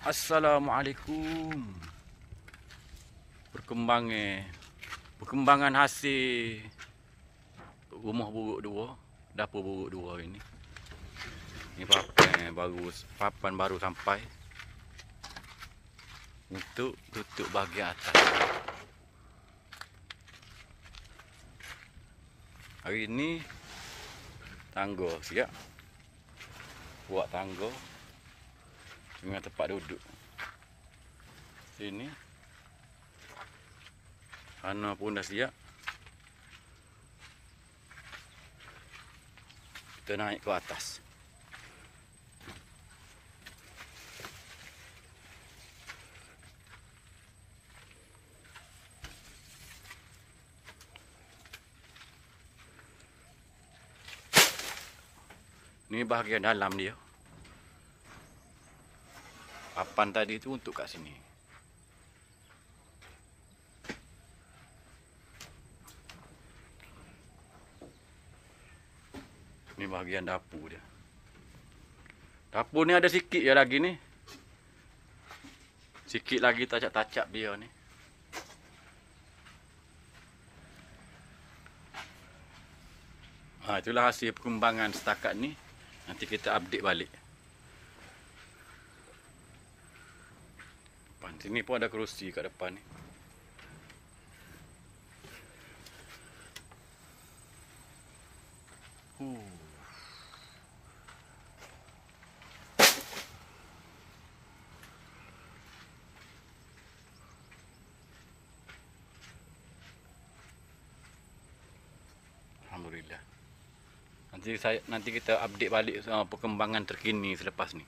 Assalamualaikum. Perkembangan hasil rumah buruk dua, dapur buruk dua ini. Ini papan baru sampai untuk tutup bahagian atas. Hari ini tangga siap. Buat tangga dengan tempat duduk. Sini. Sana pun dah siap. Kita naik ke atas. Ini bahagian dalam dia. Papan tadi tu untuk kat sini. Ini bahagian dapur dia. Dapur ni ada sikit je lagi ni. Sikit lagi tacap-tacap dia ni. Itulah hasil perkembangan setakat ni. Nanti kita update balik. Depan sini pun ada kerusi kat depan ni. Alhamdulillah. Nanti kita update balik perkembangan terkini selepas ni.